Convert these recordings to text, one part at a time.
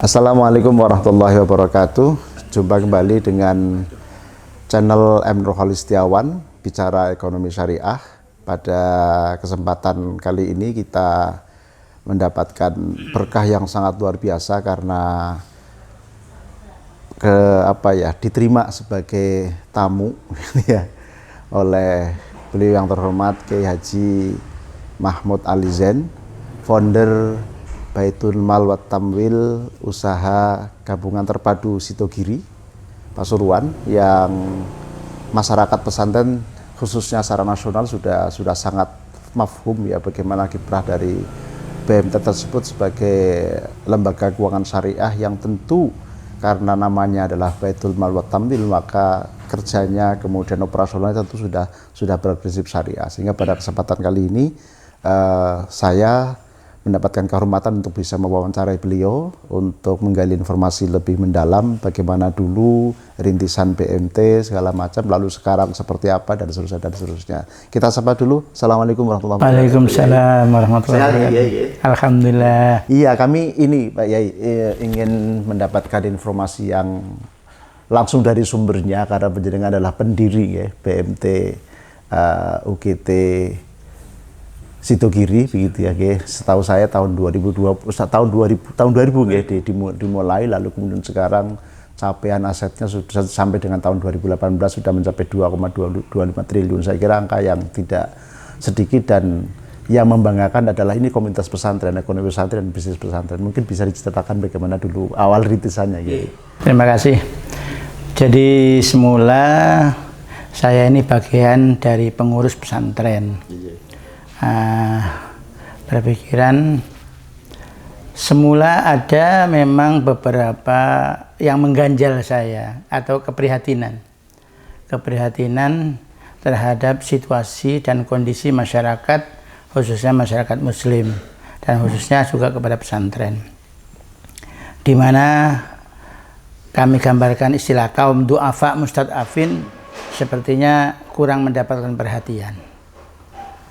Assalamualaikum warahmatullahi wabarakatuh. Jumpa kembali dengan channel M. Nurholis Setiawan, bicara ekonomi syariah. Pada kesempatan kali ini kita mendapatkan berkah yang sangat luar biasa karena diterima sebagai tamu ya oleh beliau yang terhormat Kiai Haji Mahmud Ali Zain, founder Baitul Mal wa Tamwil, usaha gabungan terpadu Sitogiri, Pasuruan, yang masyarakat pesantren khususnya secara nasional sudah sangat mafhum ya bagaimana kiprah dari BMT tersebut sebagai lembaga keuangan syariah yang tentu karena namanya adalah Baitul Mal wa Tamwil, maka kerjanya kemudian operasionalnya tentu sudah berprinsip syariah. Sehingga pada kesempatan kali ini saya mendapatkan kehormatan untuk bisa mewawancarai beliau untuk menggali informasi lebih mendalam bagaimana dulu rintisan BMT segala macam, lalu sekarang seperti apa dan seterusnya. Kita sapa dulu. Assalamualaikum warahmatullahi wabarakatuh. Waalaikumsalam warahmatullahi wabarakatuh. Alhamdulillah. Iya, kami ini Pak Yai ingin mendapatkan informasi yang langsung dari sumbernya karena penjenengan adalah pendiri ya BMT UGT Sitogiri begitu ya, setahu saya tahun 2020 ya dimulai, lalu kemudian sekarang capaian asetnya sudah sampai dengan tahun 2018 sudah mencapai 2,25 triliun. Saya kira angka yang tidak sedikit dan yang membanggakan adalah ini komunitas pesantren, ekonomi pesantren dan bisnis pesantren. Mungkin bisa diceritakan bagaimana dulu awal rintisannya ya. Terima kasih. Jadi semula saya ini bagian dari pengurus pesantren. Berpikiran semula ada memang beberapa yang mengganjal saya atau keprihatinan terhadap situasi dan kondisi masyarakat, khususnya masyarakat muslim dan khususnya juga kepada pesantren, di mana kami gambarkan istilah kaum du'afa mustad'afin sepertinya kurang mendapatkan perhatian.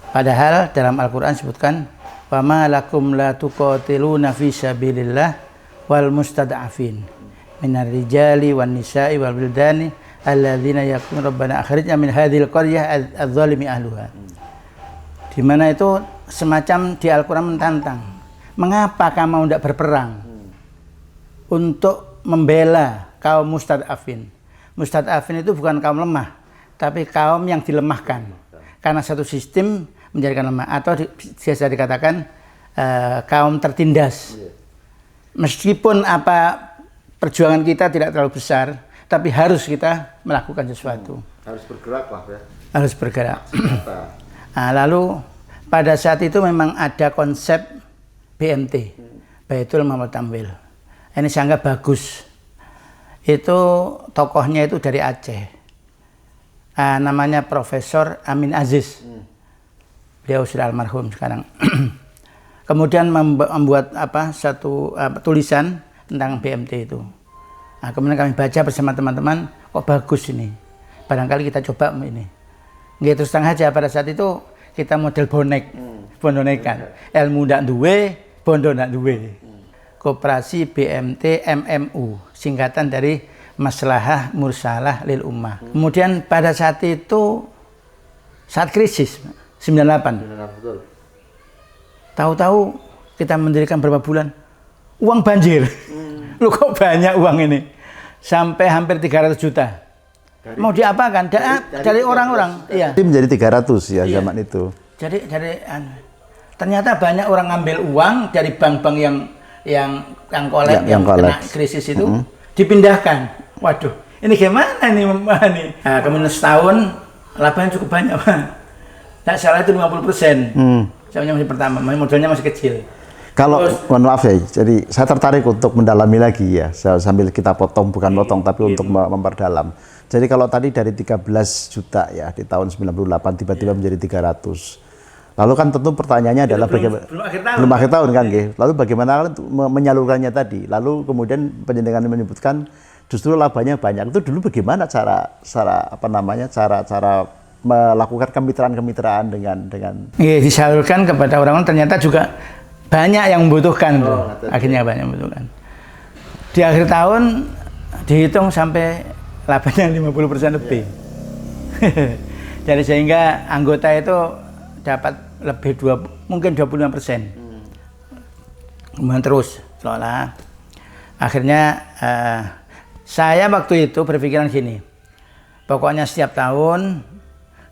Padahal dalam Al-Quran disebutkan wa ma lakum la tuqatiluna fi sabilillah wal mustad'afin minar rijali wan nisa'i wal wildani alladzina yaquluna rabbana akhrijna min hadhil qaryah adz-dzalimi ahluha. Di mana itu semacam di Al-Quran mentantang, mengapa kamu tidak berperang untuk membela kaum mustad'afin. Mustad'afin itu bukan kaum lemah, tapi kaum yang dilemahkan karena satu sistem menjadikan lemah, atau biasa dikatakan kaum tertindas. Meskipun perjuangan kita tidak terlalu besar, tapi harus kita melakukan sesuatu. Harus bergerak lah ya. Harus bergerak. Lalu pada saat itu memang ada konsep BMT, Baitul Mal wa Tamwil. Ini sangat bagus. Itu tokohnya itu dari Aceh. Namanya Profesor Amin Aziz. Beliau sudah almarhum sekarang. Kemudian membuat satu tulisan tentang BMT itu. Kemudian kami baca bersama teman-teman, kok bagus ini. Barangkali kita coba ini. Nggak terus terang aja pada saat itu kita model bondonekan. Ilmu ndak duwe, bondo ndak duwe. Koperasi BMT MMU, singkatan dari Maslahah Mursalah Lil Ummah. Kemudian pada saat itu saat krisis 98. Tahu-tahu kita mendirikan berapa bulan, uang banjir. Lu kok banyak uang ini? Sampai hampir 300 juta. Mau diapakan? Dari orang-orang. Iya. Menjadi 300 ya zaman itu. Jadi ternyata banyak orang ngambil uang dari bank-bank yang kena krisis itu dipindahkan. Waduh, ini gimana nih? Kemudian setahun labanya cukup banyak, Pak. Tidak salah itu 50%. Saya masih pertama, modalnya masih kecil. Kalau mohon maaf ya, jadi saya tertarik untuk mendalami lagi ya, sambil kita potong, bukan potong tapi untuk memperdalam. Jadi kalau tadi dari 13 juta ya di tahun 98 tiba-tiba menjadi 300. Lalu kan tentu pertanyaannya adalah belum akhir tahun kan, lalu bagaimana menyalurkannya tadi? Lalu kemudian penjenengan menyebutkan justru labanya banyak. Itu dulu bagaimana cara melakukan kemitraan dengan disalurkan kepada orang-orang, ternyata juga banyak yang membutuhkan. Akhirnya banyak yang membutuhkan. Di akhir tahun dihitung sampai labanya 50% lebih. Jadi sehingga anggota itu dapat lebih mungkin 25%. Kemudian terus seolah akhirnya saya waktu itu berpikiran gini, pokoknya setiap tahun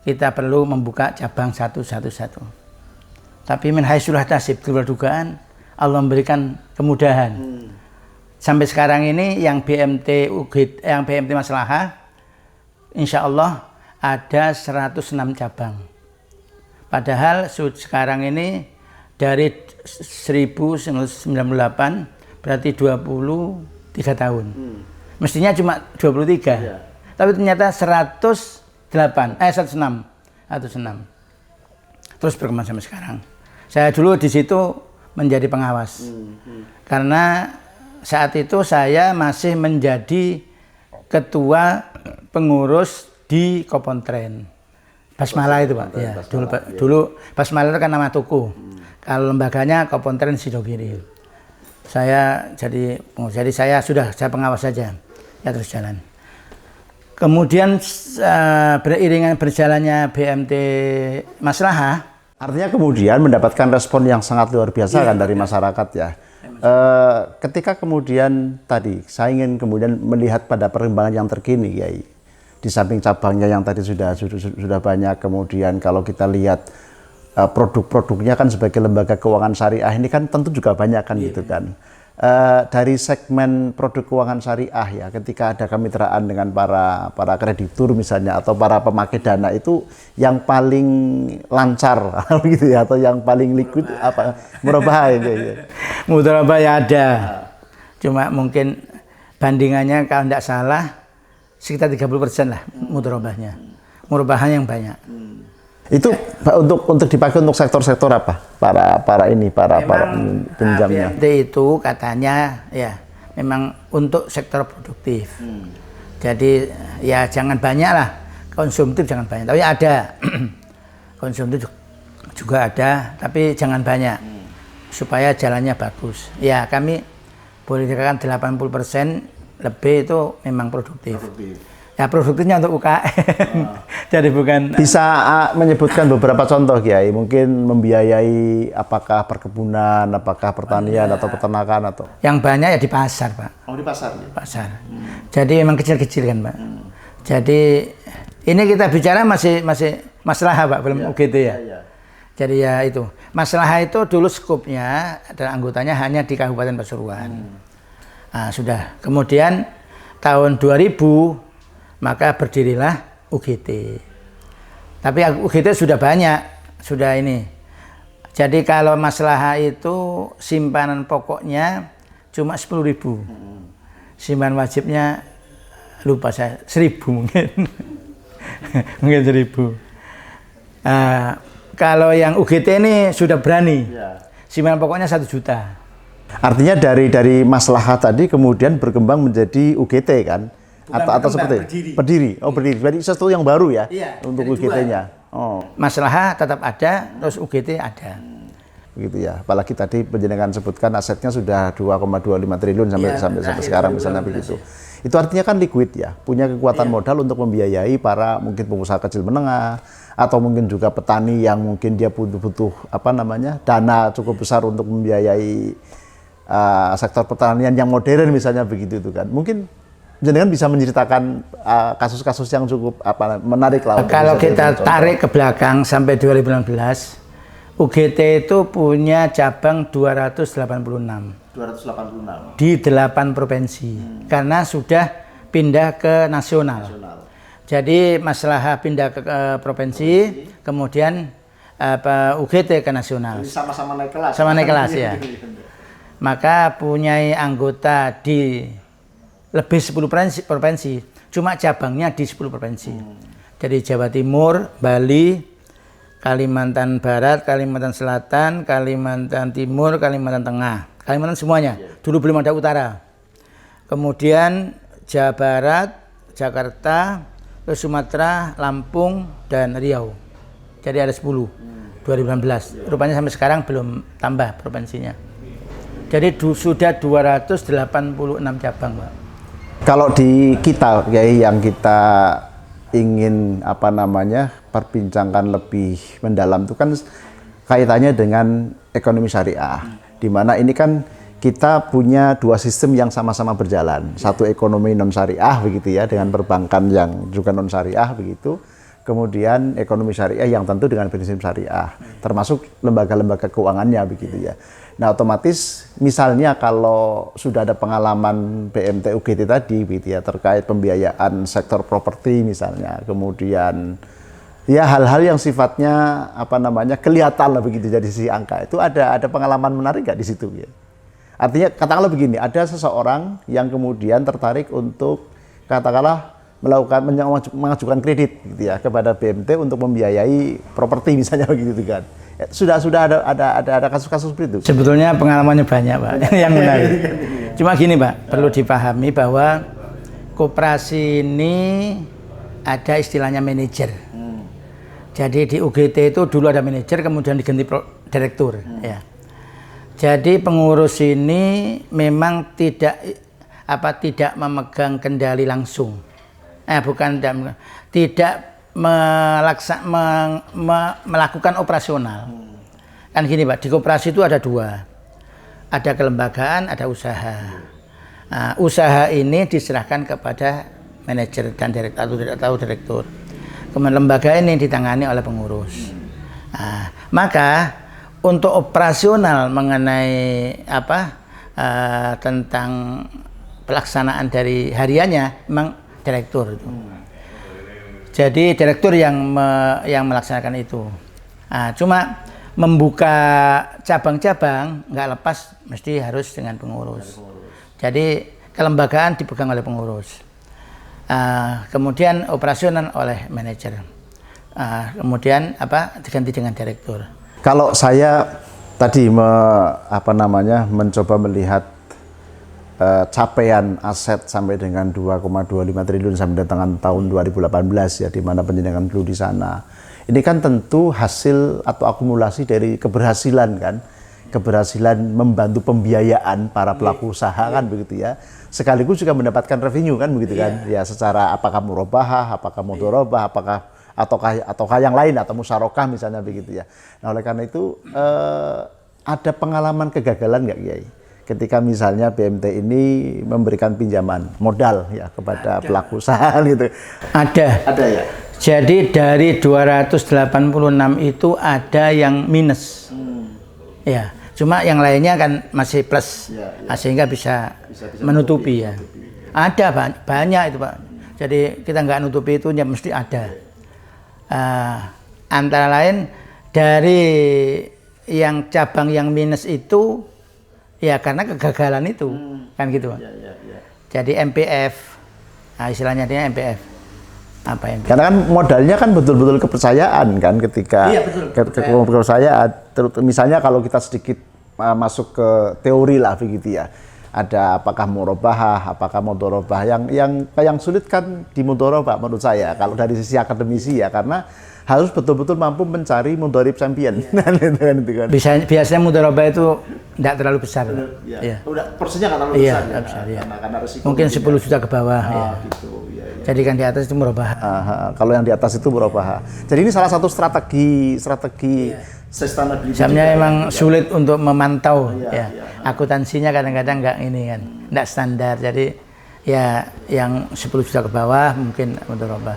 kita perlu membuka cabang satu. Tapi min haitsu la tasib, di luar dugaan Allah memberikan kemudahan. Sampai sekarang ini yang BMT UGT, yang BMT Maslahah, insya Allah ada 106 cabang. Padahal sekarang ini dari 1998 berarti 23 tahun. Mestinya cuma 23. Tapi ternyata 106. Terus berkembang sampai sekarang. Saya dulu di situ menjadi pengawas. Karena saat itu saya masih menjadi ketua pengurus di Kopontren. Basmala itu Pak. Ya, dulu Basmala itu kan nama toko. Kalau lembaganya Kopontren Sidogiri. Saya jadi saya pengawas saja. Ya terus jalan. Kemudian beriringan berjalannya BMT Maslahah, artinya kemudian mendapatkan respon yang sangat luar biasa kan dari masyarakat ya. Ketika kemudian tadi saya ingin kemudian melihat pada perkembangan yang terkini, Kiai. Di samping cabangnya yang tadi sudah banyak, kemudian kalau kita lihat produk-produknya kan sebagai lembaga keuangan syariah ini kan tentu juga banyak kan gitu kan. Dari segmen produk keuangan syariah ya, ketika ada kemitraan dengan para kreditur misalnya atau para pemakai dana, itu yang paling lancar gitu ya, atau yang paling liquid apa murabah ya. Mudharabah ya ada. Cuma mungkin bandingannya kalau tidak salah sekitar 30% lah mudharabahnya. Murabahnya yang banyak. Itu untuk dipakai untuk sektor-sektor apa? Para pinjamnya. BMT itu katanya ya memang untuk sektor produktif. Jadi ya jangan banyak lah, konsumtif jangan banyak. Tapi ada konsumtif juga ada, tapi jangan banyak supaya jalannya bagus. Ya kami boleh dikatakan 80% lebih itu memang produktif. Ya produktifnya untuk UKM. Jadi bukan. Bisa menyebutkan beberapa contoh Kiai, mungkin membiayai apakah perkebunan, apakah pertanian atau peternakan atau. Yang banyak ya di pasar, Pak. Oh, di pasar. Pasar. Jadi memang kecil-kecil kan, Pak. Jadi ini kita bicara masih Maslahah, Pak, belum UGT ya. Jadi ya itu. Maslahah itu dulu skupnya dan anggotanya hanya di Kabupaten Pasuruan. Nah, sudah. Kemudian tahun 2000 maka berdirilah UGT. Tapi UGT sudah banyak, sudah ini. Jadi kalau Maslahah itu simpanan pokoknya cuma 10.000. Simpanan wajibnya lupa saya, 1.000 mungkin. Mungkin 1.000. Kalau yang UGT ini sudah berani. Simpanan pokoknya 1 juta. Artinya dari Maslahah tadi kemudian berkembang menjadi UGT kan? Atau seperti berdiri. Oh, berdiri. Berarti sesuatu yang baru ya, untuk UGT-nya. Oh. Maslahah tetap ada, terus UGT ada. Begitu ya. Apalagi tadi penjenengan sebutkan asetnya sudah 2,25 triliun sampai sekarang misalnya begitu. Itu artinya kan liquid ya, punya kekuatan modal untuk membiayai para mungkin pengusaha kecil menengah atau mungkin juga petani yang mungkin dia butuh dana cukup besar untuk membiayai sektor pertanian yang modern misalnya begitu itu kan. Mungkin jenengan bisa menceritakan kasus-kasus yang cukup menarik lah. Kalau kita tarik ke belakang sampai 2019, UGT itu punya cabang 286 di 8 provinsi karena sudah pindah ke nasional. Jadi Maslahah pindah ke provinsi, kemudian UGT ke nasional. Jadi sama-sama naik kelas. Sama naik kelas ya. Maka punya anggota di lebih 10 provinsi, cuma cabangnya di 10 provinsi. Jadi Jawa Timur, Bali, Kalimantan Barat, Kalimantan Selatan, Kalimantan Timur, Kalimantan Tengah, Kalimantan semuanya. Dulu belum ada utara. Kemudian Jawa Barat, Jakarta, terus Sumatera, Lampung, dan Riau. Jadi ada 10, 2019. Rupanya sampai sekarang belum tambah provinsinya. Jadi sudah 286 cabang, Pak. Kalau di kita ya yang kita ingin perbincangkan lebih mendalam itu kan kaitannya dengan ekonomi syariah, di mana ini kan kita punya dua sistem yang sama-sama berjalan. Satu ekonomi non syariah begitu ya, dengan perbankan yang juga non syariah begitu. Kemudian ekonomi syariah yang tentu dengan prinsip syariah, termasuk lembaga-lembaga keuangannya begitu ya. Nah, otomatis misalnya kalau sudah ada pengalaman BMT UGT tadi begitu ya, terkait pembiayaan sektor properti misalnya, kemudian ya hal-hal yang sifatnya kelihatan lah begitu dari sisi angka, itu ada pengalaman menarik nggak di situ ya? Artinya katakanlah begini, ada seseorang yang kemudian tertarik untuk katakanlah mengajukan kredit gitu ya kepada BMT untuk membiayai properti misalnya begitu kan. Sudah ada kasus-kasus seperti itu. Sebetulnya pengalamannya banyak, Pak, yang menarik. Cuma gini, Pak, perlu dipahami bahwa koperasi ini ada istilahnya manajer. Jadi di UGT itu dulu ada manajer, kemudian diganti direktur ya. Jadi pengurus ini memang tidak memegang kendali langsung. Tidak melakukan operasional. Kan gini, Pak, di koperasi itu ada dua. Ada kelembagaan, ada usaha. Nah, usaha ini diserahkan kepada manajer dan direktur. Kemudian lembaga ini ditangani oleh pengurus. Nah, maka untuk operasional mengenai tentang pelaksanaan dari hariannya memang direktur itu. Jadi direktur yang melaksanakan itu. Nah, cuma membuka cabang-cabang nggak lepas mesti harus dengan pengurus. Jadi kelembagaan dipegang oleh pengurus. Kemudian operasional oleh manajer. Kemudian diganti dengan direktur. Kalau saya tadi mencoba melihat capaian aset sampai dengan 2,25 triliun sampai dengan tahun 2018 ya, di mana penjenengan dulu di sana. Ini kan tentu hasil atau akumulasi dari keberhasilan kan, keberhasilan membantu pembiayaan para pelaku usaha kan begitu ya. Sekaligus juga mendapatkan revenue kan begitu kan. Ya secara apakah murabahah, apakah mudharabah, ataukah yang lain atau musyarakah misalnya begitu ya. Nah, oleh karena itu ada pengalaman kegagalan nggak, Kiai? Ketika misalnya BMT ini memberikan pinjaman modal ya kepada pelaku usaha gitu. Ada ya. Jadi dari 286 itu ada yang minus. Ya, cuma yang lainnya kan masih plus. Sehingga bisa menutupi ya. Ada banyak itu, Pak. Jadi kita nggak nutupi itu ya mesti ada. Antara lain dari yang cabang yang minus itu ya karena kegagalan itu kan gitu, Pak. Jadi MPF, istilahnya dia MPF. Apa MPF? Karena kan modalnya kan betul-betul kepercayaan kan ketika kepercayaan. Misalnya kalau kita sedikit masuk ke teori lah begitu ya. Ada apakah murabahah, apakah mudharabah, yang sulit kan di mudharabah menurut saya kalau dari sisi akademisi ya, karena harus betul-betul mampu mencari mudharib champion. Biasanya mudharabah itu tidak terlalu besar. Ya. Persenya kan terlalu besar. Ya. Karena mungkin 10 juta ke bawah. Gitu. Jadi kan di atas itu murabahah. Kalau yang di atas itu murabahah. Jadi ini salah satu strategi sustainability. Sebenarnya memang sulit untuk memantau ya. Akuntansinya kadang-kadang nggak standar. Jadi ya yang 10 juta ke bawah mungkin mudharabah.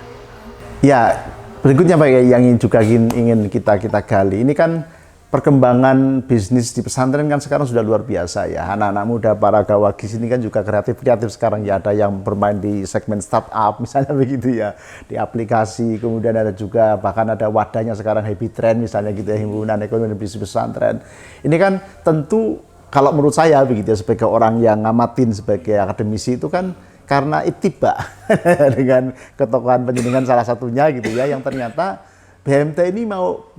Ya, berikutnya Pak yang ingin kita gali. Ini kan perkembangan bisnis di pesantren kan sekarang sudah luar biasa ya. Anak-anak muda para gawagis ini kan juga kreatif sekarang ya, ada yang bermain di segmen startup misalnya begitu ya, di aplikasi, kemudian ada juga bahkan ada wadahnya sekarang Happy Trend misalnya gitu ya, himpunan ekonomi dan bisnis pesantren. Ini kan tentu kalau menurut saya begitu ya, sebagai orang yang ngamatin sebagai akademisi itu kan karena ittiba dengan ketokohan penjenengan salah satunya gitu ya, yang ternyata BMT ini mau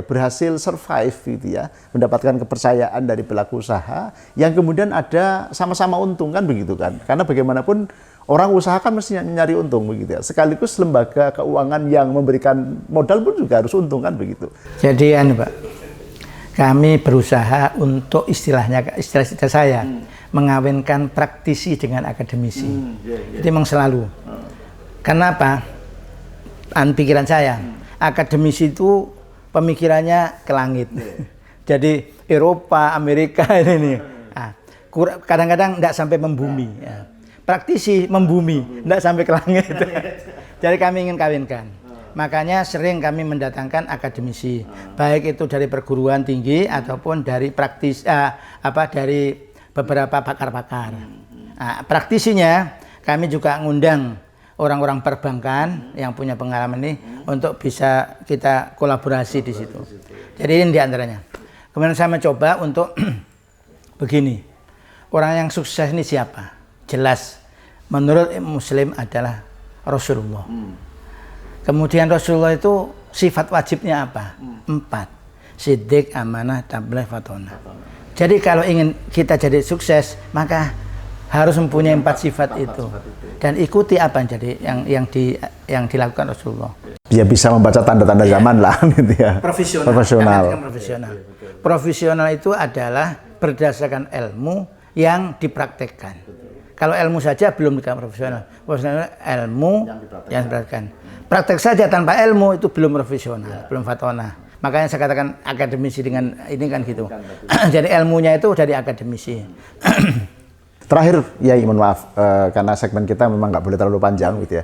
berhasil survive gitu ya, mendapatkan kepercayaan dari pelaku usaha yang kemudian ada sama-sama untung kan begitu kan, karena bagaimanapun orang usaha kan mesti nyari untung begitu ya, sekaligus lembaga keuangan yang memberikan modal pun juga harus untung kan begitu. Jadi Pak, kami berusaha untuk istilah saya mengawinkan praktisi dengan akademisi. Itu memang selalu. Kenapa? Pikiran saya, akademisi itu pemikirannya ke langit. Jadi Eropa, Amerika ini. Kadang-kadang tidak sampai membumi. Ya. Praktisi membumi, tidak sampai ke langit. Jadi kami ingin kawinkan. Makanya sering kami mendatangkan akademisi, baik itu dari perguruan tinggi ataupun dari dari beberapa pakar-pakar. Praktisinya kami juga ngundang orang-orang perbankan yang punya pengalaman ini untuk bisa kita kolaborasi di situ. Jadi ini diantaranya. Kemudian saya mencoba untuk begini, orang yang sukses ini siapa? Jelas, menurut Muslim adalah Rasulullah. Kemudian Rasulullah itu sifat wajibnya apa? 4. Siddiq, amanah, tabligh, fatonah. Jadi kalau ingin kita jadi sukses, maka harus mempunyai 4 sifat itu. Dan ikuti apa yang dilakukan Rasulullah. Dia bisa membaca tanda-tanda zaman lah gitu ya. Profesional. Profesional itu adalah berdasarkan ilmu yang dipraktekkan. Kalau ilmu saja belum dikatakan profesional. Profesional ilmu yang dipraktekkan. Praktek saja tanpa ilmu itu belum profesional, belum fatonah. Makanya saya katakan akademisi dengan ini kan gitu. Jadi ilmunya itu dari akademisi. Terakhir, Yai, mohon maaf, karena segmen kita memang nggak boleh terlalu panjang gitu ya.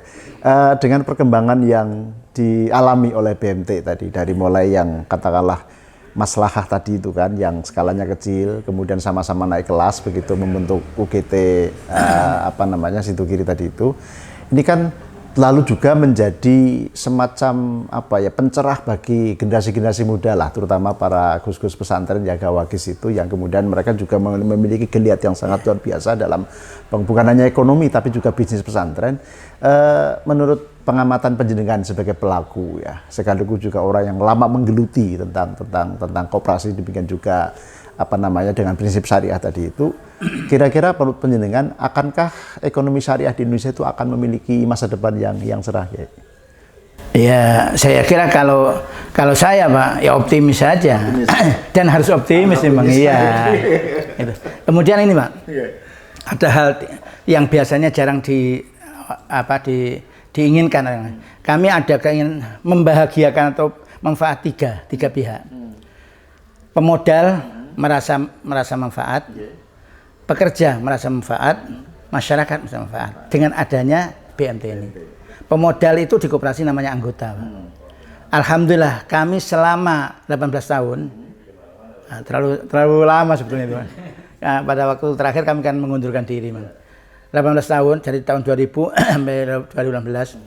Dengan perkembangan yang dialami oleh BMT tadi, dari mulai yang katakanlah maslahah tadi itu kan, yang skalanya kecil, kemudian sama-sama naik kelas, begitu membentuk UGT, Situ Kiri tadi itu, ini kan lalu juga menjadi semacam pencerah bagi generasi-generasi muda lah, terutama para gus-gus pesantren jaga wakis itu, yang kemudian mereka juga memiliki geliat yang sangat luar biasa dalam bukan hanya ekonomi tapi juga bisnis pesantren. Menurut pengamatan panjenengan sebagai pelaku ya, sekaligus juga orang yang lama menggeluti tentang koperasi, demikian juga dengan prinsip syariah tadi itu, kira-kira menurut panjenengan akankah ekonomi syariah di Indonesia itu akan memiliki masa depan yang cerah ya? Ya, saya kira kalau saya Pak, ya optimis saja. Dan harus optimis memang, iya. Kemudian ini Pak, ada hal yang biasanya jarang diinginkan. Kami ada keinginan membahagiakan atau manfaat tiga pihak. Pemodal merasa manfaat, pekerja merasa manfaat, masyarakat merasa manfaat dengan adanya BMT ini. Pemodal itu di koperasi namanya anggota. Alhamdulillah kami selama 18 tahun, terlalu lama sebetulnya itu. Pada waktu terakhir kami kan mengundurkan diri. 18 tahun dari tahun 2000 sampai 2016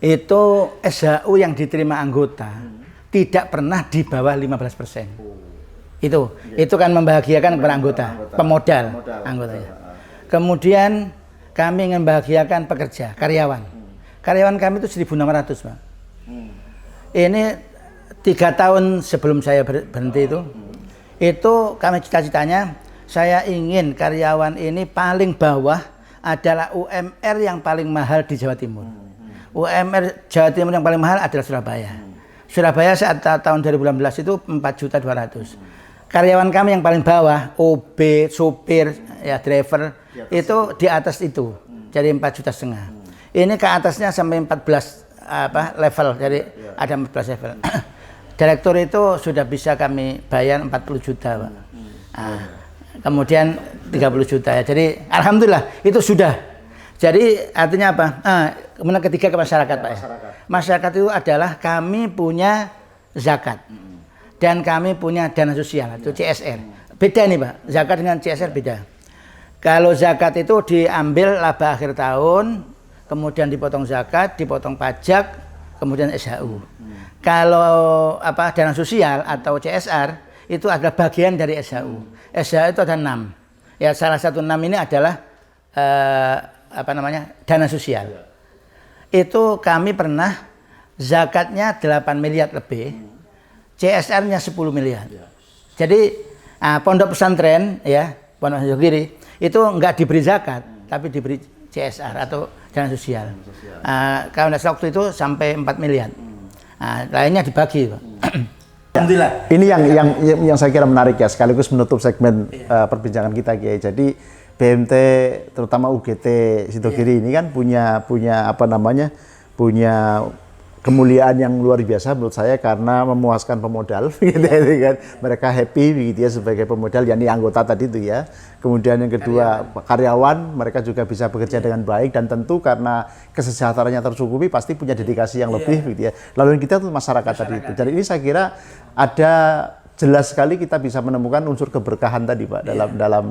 itu SHU yang diterima anggota tidak pernah di bawah 15%. Itu kan membahagiakan kepada anggota, pemodal anggotanya. Kemudian kami ingin membahagiakan pekerja, karyawan. Karyawan kami itu 1.600 Pak. Ini 3 tahun sebelum saya berhenti itu kami cita-citanya, saya ingin karyawan ini paling bawah adalah UMR yang paling mahal di Jawa Timur. UMR Jawa Timur yang paling mahal adalah Surabaya. Surabaya saat tahun 2016 itu 4.200.000. Karyawan kami yang paling bawah, OB, sopir, ya driver, itu di atas itu, jadi 4,5 juta. Ini ke atasnya sampai 14 level, jadi ada 14 level. Direktur itu sudah bisa kami bayar 40 juta, Pak. Kemudian 30 juta ya. Jadi alhamdulillah itu sudah. Jadi artinya apa? Kemudian ketiga ke masyarakat, Pak. Masyarakat itu adalah kami punya zakat. Dan kami punya dana sosial, itu CSR. Beda nih Pak, zakat dengan CSR beda. Kalau zakat itu diambil laba akhir tahun, kemudian dipotong zakat, dipotong pajak, kemudian SHU. Kalau dana sosial atau CSR, itu adalah bagian dari SHU. SHU itu ada 6. Ya, salah satu 6 ini adalah dana sosial. Itu kami pernah zakatnya 8 miliar lebih. CSR-nya 10 miliar. Jadi pondok pesantren ya, Pondok Pesantren Kiri itu enggak diberi zakat, tapi diberi CSR atau dana sosial. Kalau waktu itu sampai 4 miliar. Lainnya dibagi, Pak. Alhamdulillah. Ini yang saya kira menarik ya, sekaligus menutup segmen perbincangan kita, Kiai. Jadi BMT terutama UGT Sidogiri ini kan punya apa namanya? Punya kemuliaan yang luar biasa menurut saya karena memuaskan pemodal gitu ya, kan. Mereka happy begitu ya sebagai pemodal, yakni anggota tadi itu ya. Kemudian yang kedua karyawan, mereka juga bisa bekerja dengan baik, dan tentu karena kesejahteraannya tercukupi pasti punya dedikasi yang lebih begitu ya. Lalu yang kita tuh masyarakat tadi itu. Jadi ini saya kira ada jelas sekali kita bisa menemukan unsur keberkahan tadi Pak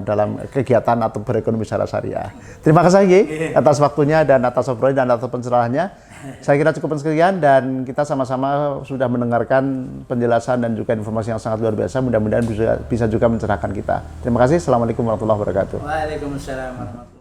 dalam kegiatan atau berekonomi secara syariah. Terima kasih Kiai atas waktunya dan atas obrolan dan atas pencerahannya. Saya kira cukup sekian, dan kita sama-sama sudah mendengarkan penjelasan dan juga informasi yang sangat luar biasa. Mudah-mudahan bisa juga mencerahkan kita. Terima kasih. Assalamualaikum warahmatullahi wabarakatuh. Waalaikumsalam warahmatullahi wabarakatuh.